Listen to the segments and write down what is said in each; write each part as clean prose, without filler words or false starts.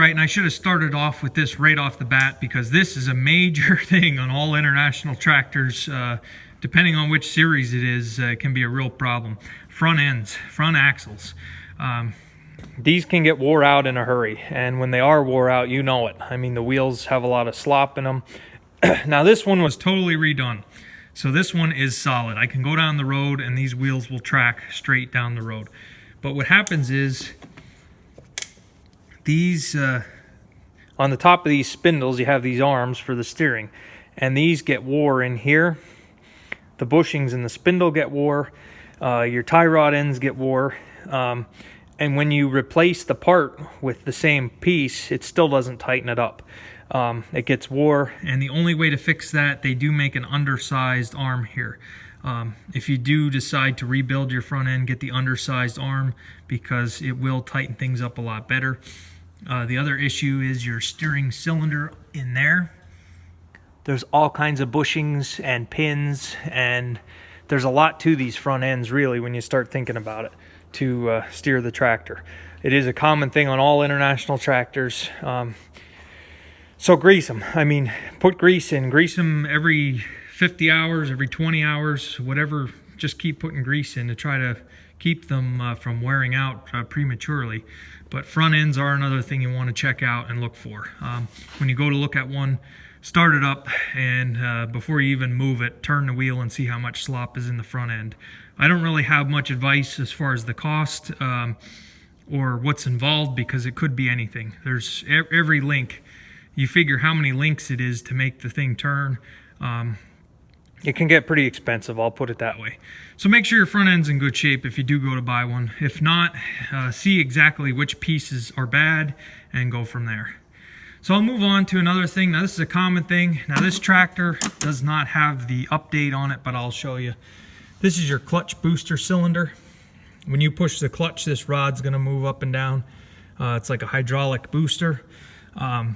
right, and I should have started off with this right off the bat because this is a major thing on all international tractors. Depending on which series it is, it can be a real problem. Front ends, front axles. These can get wore out in a hurry, and when they are wore out, you know it. I mean, the wheels have a lot of slop in them. Now, this one was totally redone, so this one is solid. I can go down the road, and these wheels will track straight down the road. But what happens is, these on the top of these spindles, you have these arms for the steering, and these get wore in here. The bushings in the spindle get wore. Your tie rod ends get wore. And when you replace the part with the same piece, it still doesn't tighten it up. It gets wore, and the only way to fix that, they do make an undersized arm here. If you do decide to rebuild your front end, get the undersized arm because it will tighten things up a lot better. The other issue is your steering cylinder in there. There's all kinds of bushings and pins, and there's a lot to these front ends really when you start thinking about it to steer the tractor. It is a common thing on all international tractors. So grease them. I mean, put grease in. Grease them every 50 hours, every 20 hours, whatever. Just keep putting grease in to try to keep them from wearing out prematurely. But front ends are another thing you want to check out and look for. When you go to look at one, start it up, and before you even move it, turn the wheel and see how much slop is in the front end. I don't really have much advice as far as the cost or what's involved because it could be anything. There's every link. You figure how many links it is to make the thing turn. It can get pretty expensive, I'll put it that way. So make sure your front end's in good shape if you do go to buy one. If not, see exactly which pieces are bad and go from there. So I'll move on to another thing. Now this is a common thing. Now this tractor does not have the update on it, but I'll show you. This is your clutch booster cylinder. When you push the clutch, this rod's gonna move up and down. It's like a hydraulic booster. Then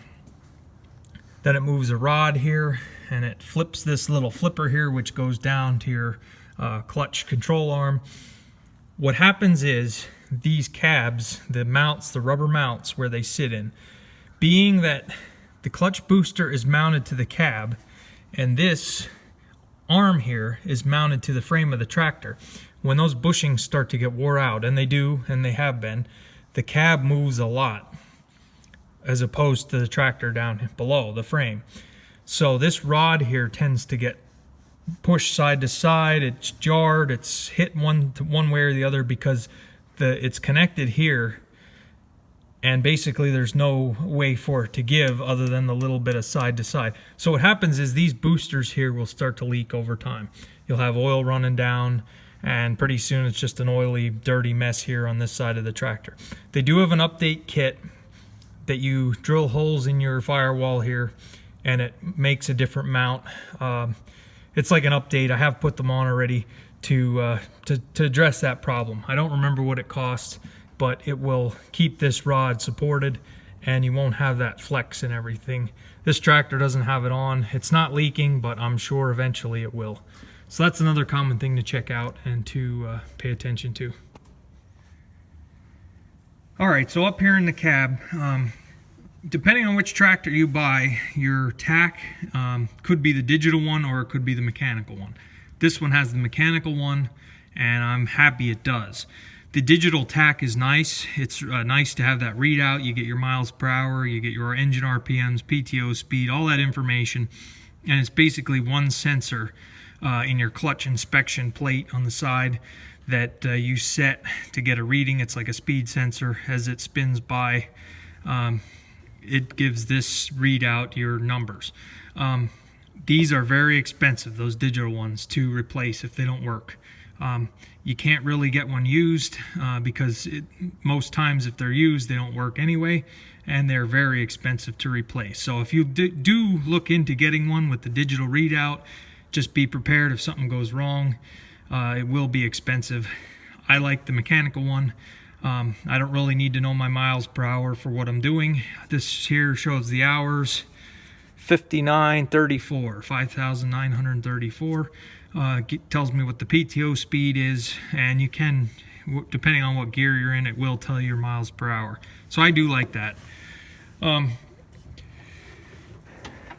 it moves a rod here, and it flips this little flipper here, which goes down to your clutch control arm. What happens is these cabs, the mounts, the rubber mounts where they sit in, being that the clutch booster is mounted to the cab and this arm here is mounted to the frame of the tractor, when those bushings start to get wore out, and they do, and they have been, the cab moves a lot as opposed to the tractor down below the frame. So this rod here tends to get pushed side to side, it's jarred, it's hit one way or the other because it's connected here, and basically there's no way for it to give other than the little bit of side to side. So what happens is these boosters here will start to leak over time. You'll have oil running down, and pretty soon it's just an oily, dirty mess here on this side of the tractor. They do have an update kit that you drill holes in your firewall here, and it makes a different mount. It's like an update. I have put them on already to address that problem. I don't remember what it costs, but it will keep this rod supported, and you won't have that flex and everything. This tractor doesn't have it on. It's not leaking, but I'm sure eventually it will. So that's another common thing to check out and to pay attention to. All right, so up here in the cab, depending on which tractor you buy, your tack could be the digital one or it could be the mechanical one. This one has the mechanical one, and I'm happy it does. The digital tack is nice. It's nice to have that readout. You get your miles per hour, you get your engine RPMs, PTO speed, all that information, and it's basically one sensor in your clutch inspection plate on the side that you set to get a reading. It's like a speed sensor. As it spins by, it gives this readout your numbers. These are very expensive, those digital ones, to replace if they don't work. You can't really get one used because most times if they're used, they don't work anyway, and they're very expensive to replace. So if you do look into getting one with the digital readout, just be prepared if something goes wrong. It will be expensive. I like the mechanical one. I don't really need to know my miles per hour for what I'm doing. This here shows the hours, 5934, 5,934. Tells me what the PTO speed is, and you can, depending on what gear you're in, it will tell you your miles per hour. So I do like that.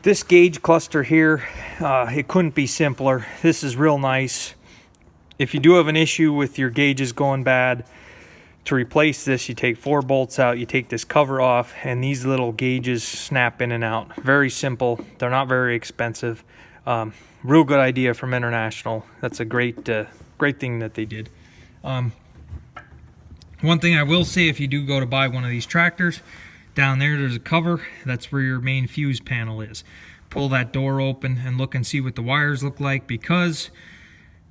This gauge cluster here, it couldn't be simpler. This is real nice. If you do have an issue with your gauges going bad, to replace this, you take 4 bolts out, you take this cover off, and these little gauges snap in and out. Very simple. They're not very expensive. Real good idea from International. That's a great thing that they did. One thing I will say, if you do go to buy one of these tractors, down there's a cover. That's where your main fuse panel is. Pull that door open and look and see what the wires look like, because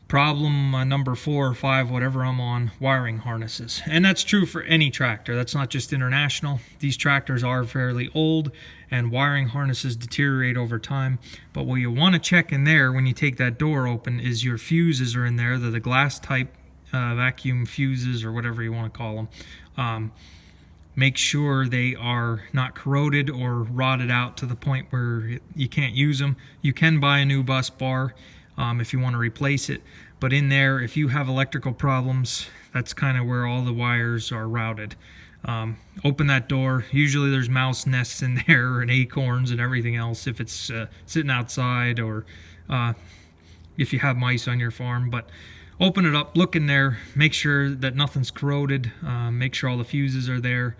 problem number 4 or 5, whatever I'm on, wiring harnesses. And that's true for any tractor. That's not just International. These tractors are fairly old and wiring harnesses deteriorate over time. But what you want to check in there when you take that door open is your fuses are in there. They're the glass type vacuum fuses, or whatever you want to call them. Make sure they are not corroded or rotted out to the point where you can't use them. You can buy a new bus bar if you want to replace it, but in there, if you have electrical problems, that's kind of where all the wires are routed. Open that door. Usually there's mouse nests in there and acorns and everything else if it's sitting outside, or if you have mice on your farm. But open it up, look in there, make sure that nothing's corroded, make sure all the fuses are there.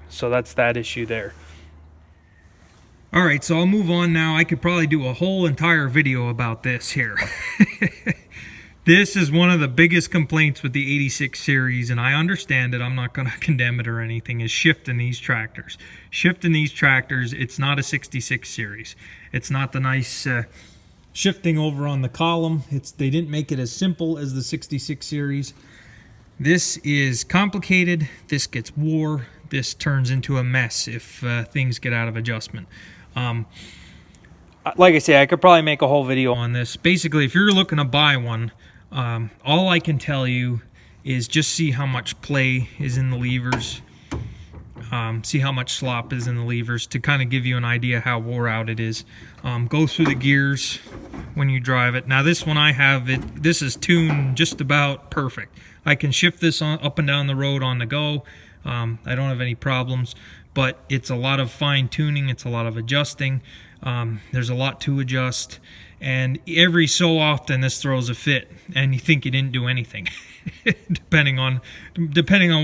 So that's that issue there. Alright, so I'll move on now. I could probably do a whole entire video about this here. This is one of the biggest complaints with the 86 series, and I understand it. I'm not going to condemn it or anything, is shifting these tractors. Shifting these tractors, it's not a 66 series. It's not the nice shifting over on the column. They didn't make it as simple as the 66 series. This is complicated. This gets wore. This turns into a mess if things get out of adjustment. Like I say, I could probably make a whole video on this. Basically, if you're looking to buy one, all I can tell you is just see how much play is in the levers. See how much slop is in the levers to kind of give you an idea how wore out it is. Go through the gears when you drive it. Now this one I have, this is tuned just about perfect. I can shift this up and down the road on the go. I don't have any problems, but it's a lot of fine tuning. It's a lot of adjusting. There's a lot to adjust, and every so often this throws a fit and you think you didn't do anything depending on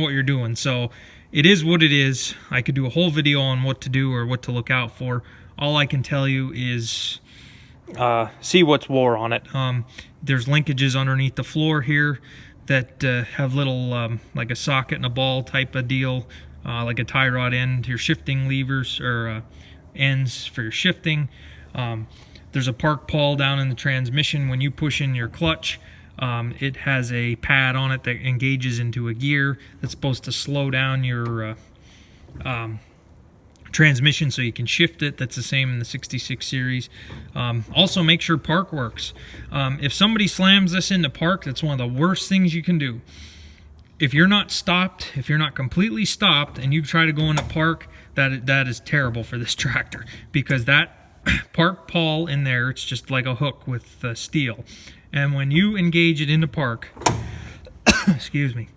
what you're doing. So it is what it is. I could do a whole video on what to do or what to look out for. All I can tell you is see what's wore on it. There's linkages underneath the floor here that have little like a socket and a ball type of deal, like a tie rod end, your shifting levers or ends for your shifting. There's a park pawl down in the transmission. When you push in your clutch, it has a pad on it that engages into a gear that's supposed to slow down your transmission so you can shift it. That's the same in the 66 series. Also, make sure park works. If somebody slams this into park, that's one of the worst things you can do. If you're not stopped, if you're not completely stopped and you try to go into park, that is terrible for this tractor, because that park pawl in there, it's just like a hook with steel, and when you engage it into park, excuse me,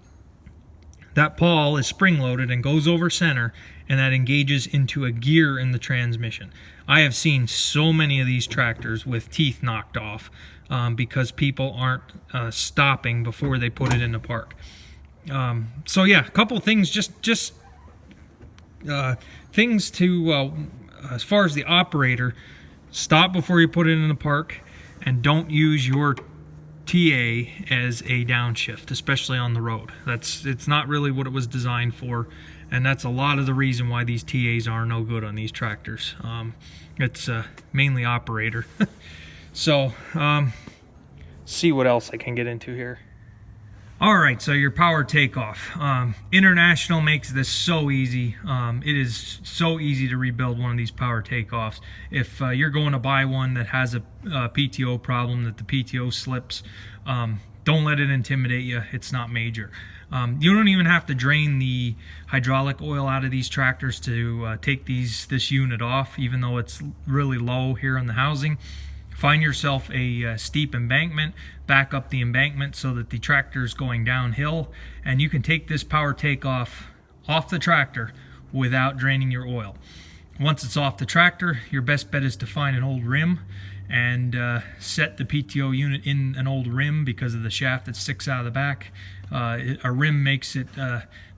that pawl is spring loaded and goes over center, and that engages into a gear in the transmission. I have seen so many of these tractors with teeth knocked off because people aren't stopping before they put it into park. So yeah, a couple things, just things to, as far as the operator, stop before you put it in the park, and don't use your TA as a downshift, especially on the road. It's not really what it was designed for, and that's a lot of the reason why these TAs are no good on these tractors. It's mainly operator. So, see what else I can get into here. Alright, so your power takeoff. International makes this so easy. It is so easy to rebuild one of these power takeoffs. If you're going to buy one that has a PTO problem, that the PTO slips, don't let it intimidate you. It's not major. You don't even have to drain the hydraulic oil out of these tractors to take this unit off, even though it's really low here on the housing. Find yourself a steep embankment, back up the embankment so that the tractor is going downhill, and you can take this power takeoff off the tractor, without draining your oil. Once it's off the tractor, your best bet is to find an old rim and set the PTO unit in an old rim because of the shaft that sticks out of the back. A rim makes it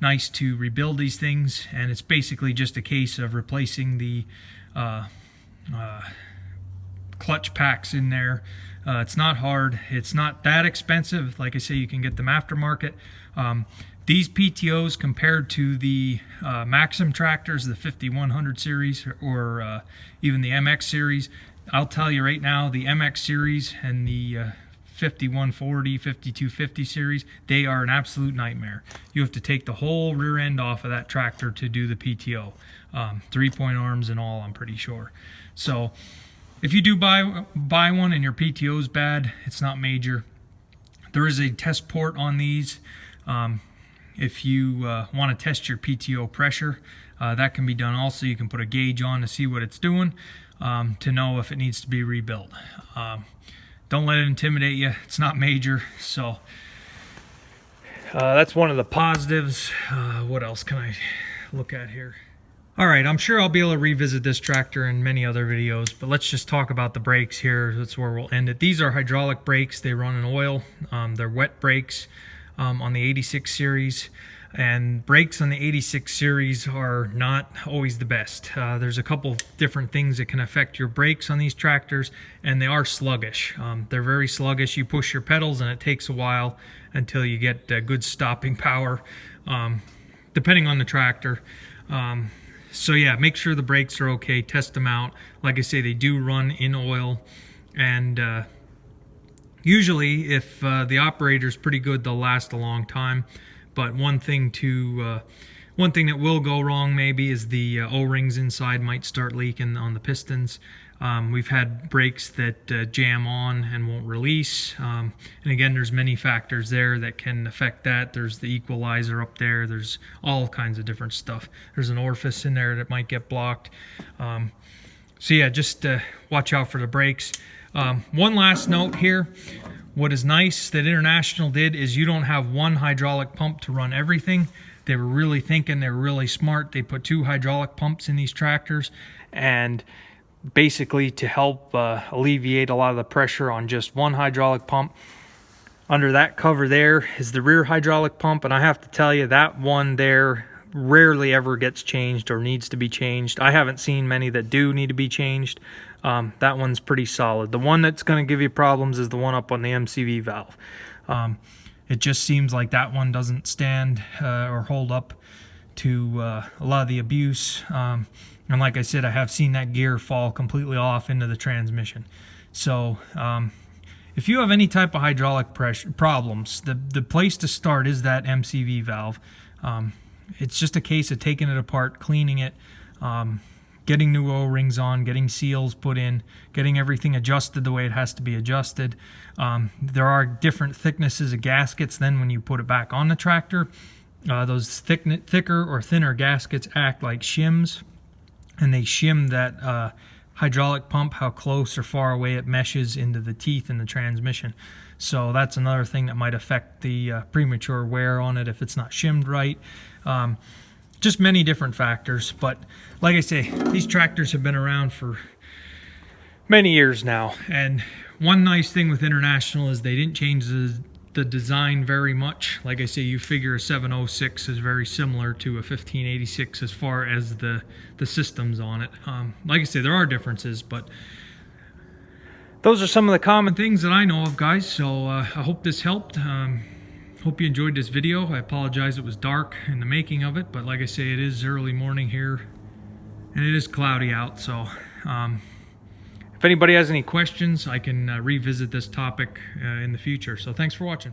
nice to rebuild these things, and it's basically just a case of replacing the clutch packs in there. It's not hard. It's not that expensive. Like I say, you can get them aftermarket. These PTOs compared to the Maxim tractors, the 5100 series or even the MX series, I'll tell you right now, the MX series and the 5140, 5250 series, they are an absolute nightmare. You have to take the whole rear end off of that tractor to do the PTO. 3-point arms and all, I'm pretty sure. So if you do buy one and your PTO is bad, it's not major. There is a test port on these. If you want to test your PTO pressure, that can be done also. You can put a gauge on to see what it's doing, to know if it needs to be rebuilt. Don't let it intimidate you. It's not major. So that's one of the positives. What else can I look at here? All right, I'm sure I'll be able to revisit this tractor in many other videos, but let's just talk about the brakes here. That's where we'll end it. These are hydraulic brakes. They run in oil. They're wet brakes on the 86 series. And brakes on the 86 series are not always the best. There's a couple different things that can affect your brakes on these tractors, and they are sluggish. They're very sluggish. You push your pedals and it takes a while until you get good stopping power, depending on the tractor. So yeah, make sure the brakes are okay. Test them out. Like I say, they do run in oil, and usually if the operator's pretty good, they'll last a long time. But one thing that will go wrong maybe is the O-rings inside might start leaking on the pistons. We've had brakes that jam on and won't release. And again, there's many factors there that can affect that. There's the equalizer up there. There's all kinds of different stuff. There's an orifice in there that might get blocked. So yeah, just watch out for the brakes. One last note here. What is nice that International did is you don't have one hydraulic pump to run everything. They were really thinking, they were really smart. They put 2 hydraulic pumps in these tractors, and basically to help alleviate a lot of the pressure on just one hydraulic pump. Under that cover there is the rear hydraulic pump, and I have to tell you, that one there rarely ever gets changed or needs to be changed. I haven't seen many that do need to be changed. That one's pretty solid. The one that's going to give you problems is the one up on the MCV valve. It just seems like that one doesn't stand or hold up to a lot of the abuse. And like I said, I have seen that gear fall completely off into the transmission. So if you have any type of hydraulic pressure problems, the place to start is that MCV valve. It's just a case of taking it apart, cleaning it, getting new O-rings on, getting seals put in, getting everything adjusted the way it has to be adjusted. There are different thicknesses of gaskets then when you put it back on the tractor. Those thicker or thinner gaskets act like shims, and they shim that hydraulic pump, how close or far away it meshes into the teeth in the transmission. So that's another thing that might affect the premature wear on it if it's not shimmed right. Just many different factors, but like I say, these tractors have been around for many years now, and one nice thing with International is they didn't change the design very much. Like I say, you figure a 706 is very similar to a 1586 as far as the systems on it. Like I say, there are differences, but those are some of the common things that I know of, guys. So I hope this helped. Hope you enjoyed this video. I apologize it was dark in the making of it, but like I say, it is early morning here and it is cloudy out. So if anybody has any questions, I can revisit this topic in the future. So thanks for watching.